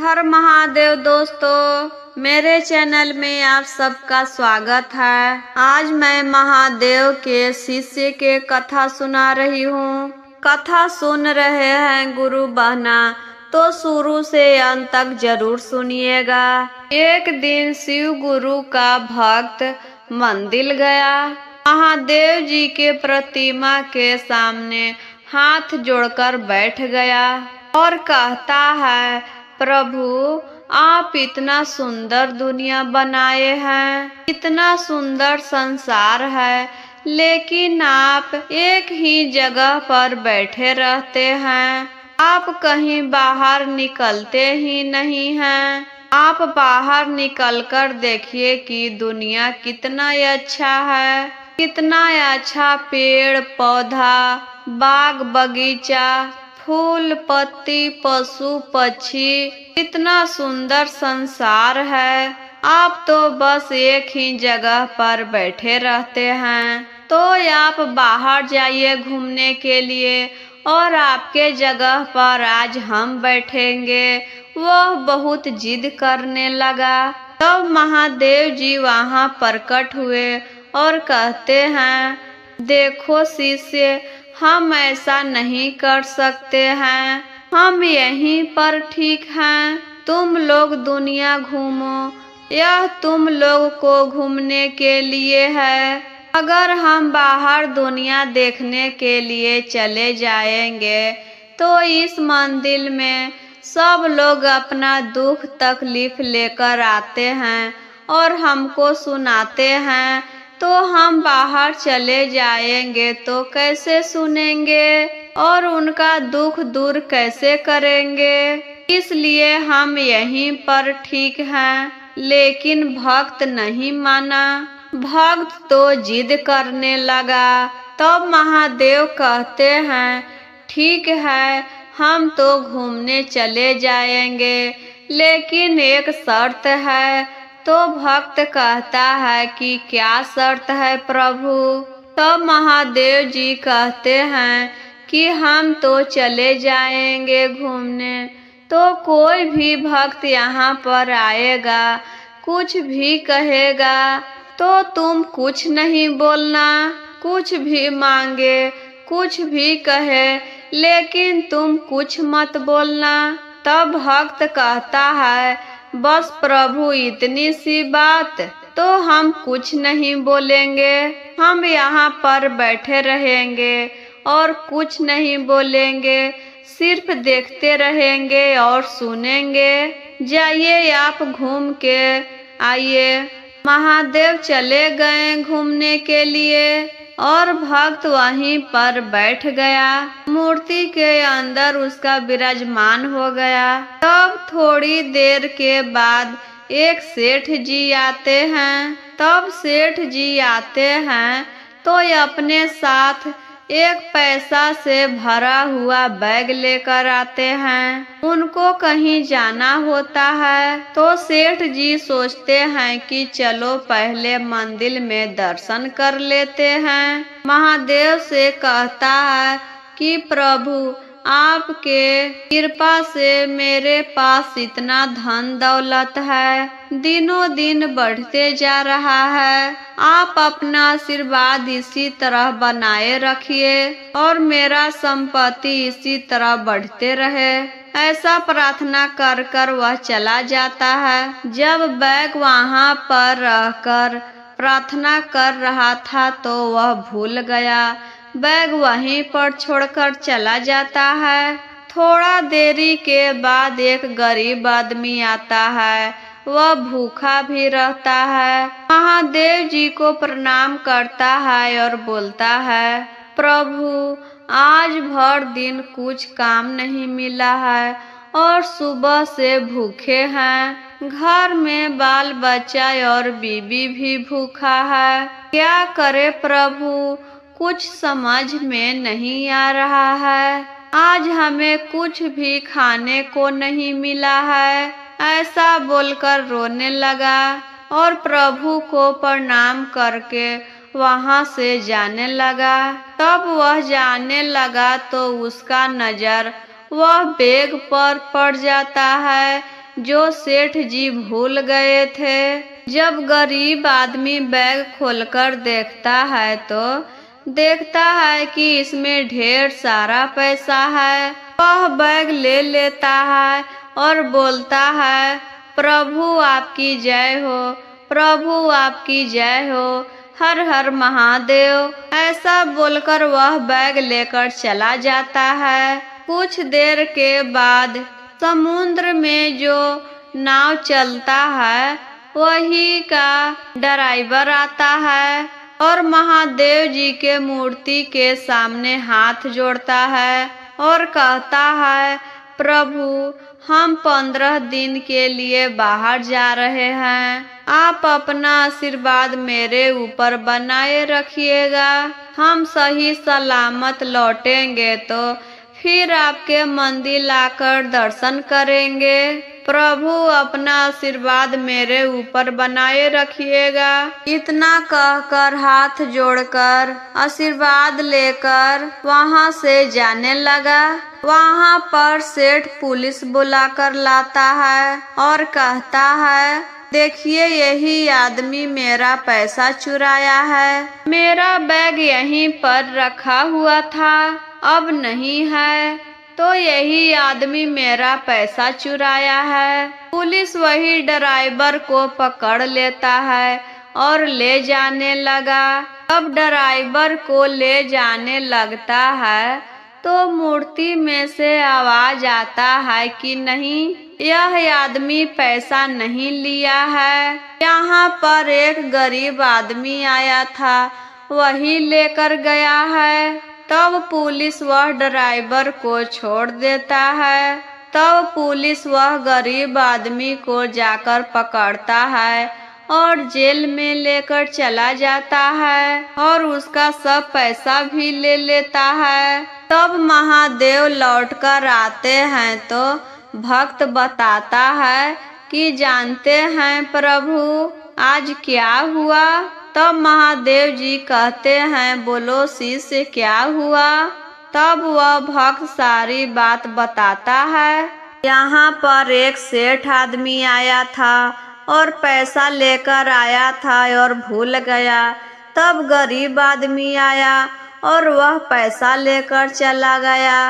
हर महादेव दोस्तों, मेरे चैनल में आप सबका स्वागत है। आज मैं महादेव के शिष्य के कथा सुना रही हूँ। कथा सुन रहे हैं गुरु बहना तो शुरू से अंत तक जरूर सुनिएगा। एक दिन शिव गुरु का भक्त मंदिर गया। महादेव जी के प्रतिमा के सामने हाथ जोड़कर बैठ गया और कहता है, प्रभु आप इतना सुंदर दुनिया बनाए हैं, इतना सुंदर संसार है, लेकिन आप एक ही जगह पर बैठे रहते हैं। आप कहीं बाहर निकलते ही नहीं हैं। आप बाहर निकलकर देखिए कि दुनिया कितना अच्छा है, कितना अच्छा पेड़ पौधा, बाग बगीचा, फूल पत्ती, पशु पक्षी, इतना सुंदर संसार है। आप तो बस एक ही जगह पर बैठे रहते हैं। तो आप बाहर जाइए घूमने के लिए और आपके जगह पर आज हम बैठेंगे। वह बहुत जिद करने लगा। तब महादेव जी वहाँ प्रकट हुए और कहते हैं, देखो शिष्य, हम ऐसा नहीं कर सकते हैं। हम यहीं पर ठीक हैं। तुम लोग दुनिया घूमो, यह तुम लोग को घूमने के लिए है। अगर हम बाहर दुनिया देखने के लिए चले जाएंगे तो इस मंदिर में सब लोग अपना दुख तकलीफ लेकर आते हैं और हमको सुनाते हैं। तो हम बाहर चले जाएंगे तो कैसे सुनेंगे और उनका दुख दूर कैसे करेंगे। इसलिए हम यहीं पर ठीक हैं। लेकिन भक्त नहीं माना। भक्त तो जिद करने लगा। तब महादेव कहते हैं, ठीक है, हम तो घूमने चले जाएंगे, लेकिन एक शर्त है। तो भक्त कहता है कि क्या शर्त है प्रभु। तब महादेव जी कहते हैं कि हम तो चले जाएंगे घूमने, तो कोई भी भक्त यहाँ पर आएगा, कुछ भी कहेगा तो तुम कुछ नहीं बोलना। कुछ भी मांगे, कुछ भी कहे, लेकिन तुम कुछ मत बोलना। तब भक्त कहता है, बस प्रभु इतनी सी बात, तो हम कुछ नहीं बोलेंगे। हम यहाँ पर बैठे रहेंगे और कुछ नहीं बोलेंगे, सिर्फ देखते रहेंगे और सुनेंगे। जाइए आप घूम के आइए। महादेव चले गए घूमने के लिए और भक्त वहीं पर बैठ गया। मूर्ति के अंदर उसका विराजमान हो गया। तब थोड़ी देर के बाद एक सेठ जी आते हैं। तब सेठ जी आते हैं तो अपने साथ एक पैसा से भरा हुआ बैग लेकर आते हैं। उनको कहीं जाना होता है तो सेठ जी सोचते हैं कि चलो पहले मंदिर में दर्शन कर लेते हैं। महादेव से कहता है कि प्रभु आपके कृपा से मेरे पास इतना धन दौलत है, दिनों दिन बढ़ते जा रहा है। आप अपना आशीर्वाद इसी तरह बनाए रखिए और मेरा संपत्ति इसी तरह बढ़ते रहे। ऐसा प्रार्थना कर कर वह चला जाता है। जब बैग वहाँ पर रहकर प्रार्थना कर रहा था तो वह भूल गया। बैग वहीं पर छोड़कर चला जाता है। थोड़ा देरी के बाद एक गरीब आदमी आता है। वह भूखा भी रहता है। महादेव जी को प्रणाम करता है और बोलता है, प्रभु आज भर दिन कुछ काम नहीं मिला है और सुबह से भूखे हैं। घर में बाल बच्चा और बीबी भी भूखा है। क्या करे प्रभु, कुछ समझ में नहीं आ रहा है। आज हमें कुछ भी खाने को नहीं मिला है। ऐसा बोलकर रोने लगा और प्रभु को प्रणाम करके वहाँ से जाने लगा। तब वह जाने लगा तो उसका नजर वह बैग पर पड़ जाता है। जो सेठ जी भूल गए थे। जब गरीब आदमी बैग खोलकर देखता है तो देखता है कि इसमें ढेर सारा पैसा है। वह बैग ले लेता है और बोलता है, प्रभु आपकी जय हो, प्रभु आपकी जय हो, हर हर महादेव। ऐसा बोलकर वह बैग लेकर चला जाता है। कुछ देर के बाद समुद्र में जो नाव चलता है वही का ड्राइवर आता है और महादेव जी के मूर्ति के सामने हाथ जोड़ता है और कहता है, प्रभु हम 15 दिन के लिए बाहर जा रहे हैं, आप अपना आशीर्वाद मेरे ऊपर बनाए रखिएगा। हम सही सलामत लौटेंगे तो फिर आपके मंदिर लाकर दर्शन करेंगे। प्रभु अपना आशीर्वाद मेरे ऊपर बनाए रखिएगा। इतना कहकर हाथ जोड़कर आशीर्वाद लेकर वहां से जाने लगा। वहां पर सेठ पुलिस बुलाकर लाता है और कहता है, देखिए यही आदमी मेरा पैसा चुराया है। मेरा बैग यहीं पर रखा हुआ था, अब नहीं है, तो यही आदमी मेरा पैसा चुराया है। पुलिस वही ड्राइवर को पकड़ लेता है और ले जाने लगा। अब ड्राइवर को ले जाने लगता है तो मूर्ति में से आवाज आता है कि नहीं, यह आदमी पैसा नहीं लिया है। यहाँ पर एक गरीब आदमी आया था, वही लेकर गया है। तब पुलिस वह ड्राइवर को छोड़ देता है। तब पुलिस वह गरीब आदमी को जाकर पकड़ता है और जेल में लेकर चला जाता है और उसका सब पैसा भी ले लेता है। तब महादेव लौटकर आते हैं तो भक्त बताता है कि जानते हैं प्रभु आज क्या हुआ। तब महादेव जी कहते हैं, बोलो शिष्य क्या हुआ। तब वह भक्त सारी बात बताता है। यहाँ पर एक सेठ आदमी आया था और पैसा लेकर आया था और भूल गया। तब गरीब आदमी आया और वह पैसा लेकर चला गया।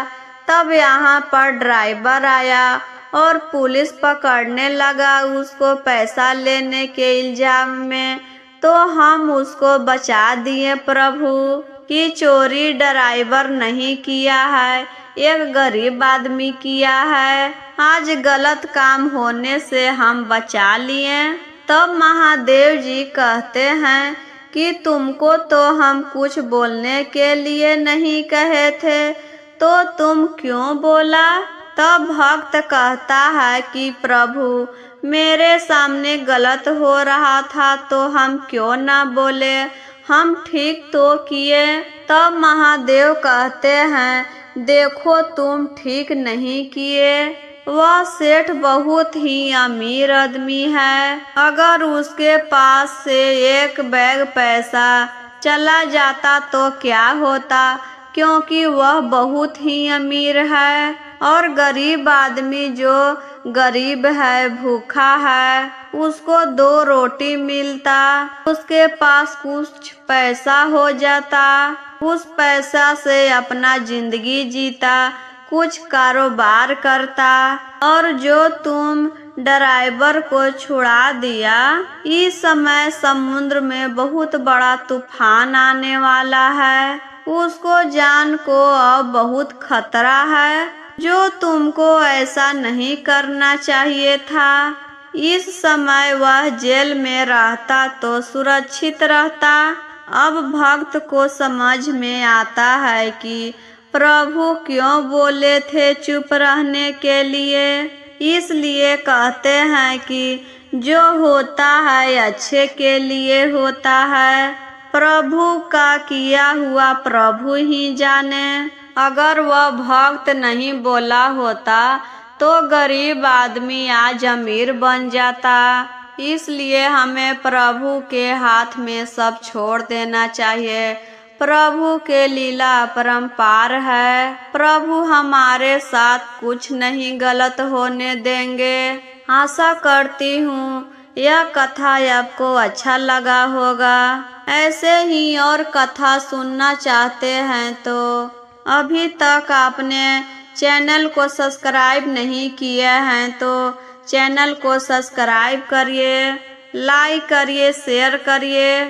तब यहाँ पर ड्राइवर आया और पुलिस पकड़ने लगा उसको पैसा लेने के इल्जाम में। तो हम उसको बचा दिए प्रभु कि चोरी ड्राइवर नहीं किया है, एक गरीब आदमी किया है। आज गलत काम होने से हम बचा लिए। तब महादेव जी कहते हैं कि तुमको तो हम कुछ बोलने के लिए नहीं कहे थे, तो तुम क्यों बोला। तब भक्त कहता है कि प्रभु मेरे सामने गलत हो रहा था तो हम क्यों ना बोले, हम ठीक तो किए। तब महादेव कहते हैं, देखो तुम ठीक नहीं किए। वह सेठ बहुत ही अमीर आदमी है, अगर उसके पास से एक बैग पैसा चला जाता तो क्या होता, क्योंकि वह बहुत ही अमीर है। और गरीब आदमी जो गरीब है, भूखा है, उसको 2 रोटी मिलता, उसके पास कुछ पैसा हो जाता, उस पैसा से अपना जिंदगी जीता, कुछ कारोबार करता। और जो तुम ड्राइवर को छुड़ा दिया, इस समय समुद्र में बहुत बड़ा तूफान आने वाला है, उसको जान को अब बहुत खतरा है, जो तुमको ऐसा नहीं करना चाहिए था। इस समय वह जेल में रहता तो सुरक्षित रहता। अब भक्त को समझ में आता है कि प्रभु क्यों बोले थे चुप रहने के लिए। इसलिए कहते हैं कि जो होता है अच्छे के लिए होता है, प्रभु का किया हुआ प्रभु ही जाने। अगर वह भक्त नहीं बोला होता तो गरीब आदमी आज अमीर बन जाता। इसलिए हमें प्रभु के हाथ में सब छोड़ देना चाहिए। प्रभु के लीला अपरंपार है। प्रभु हमारे साथ कुछ नहीं गलत होने देंगे। आशा करती हूँ यह कथा आपको अच्छा लगा होगा। ऐसे ही और कथा सुनना चाहते हैं तो अभी तक आपने चैनल को सब्सक्राइब नहीं किया है तो चैनल को सब्सक्राइब करिए, लाइक करिए, शेयर करिए।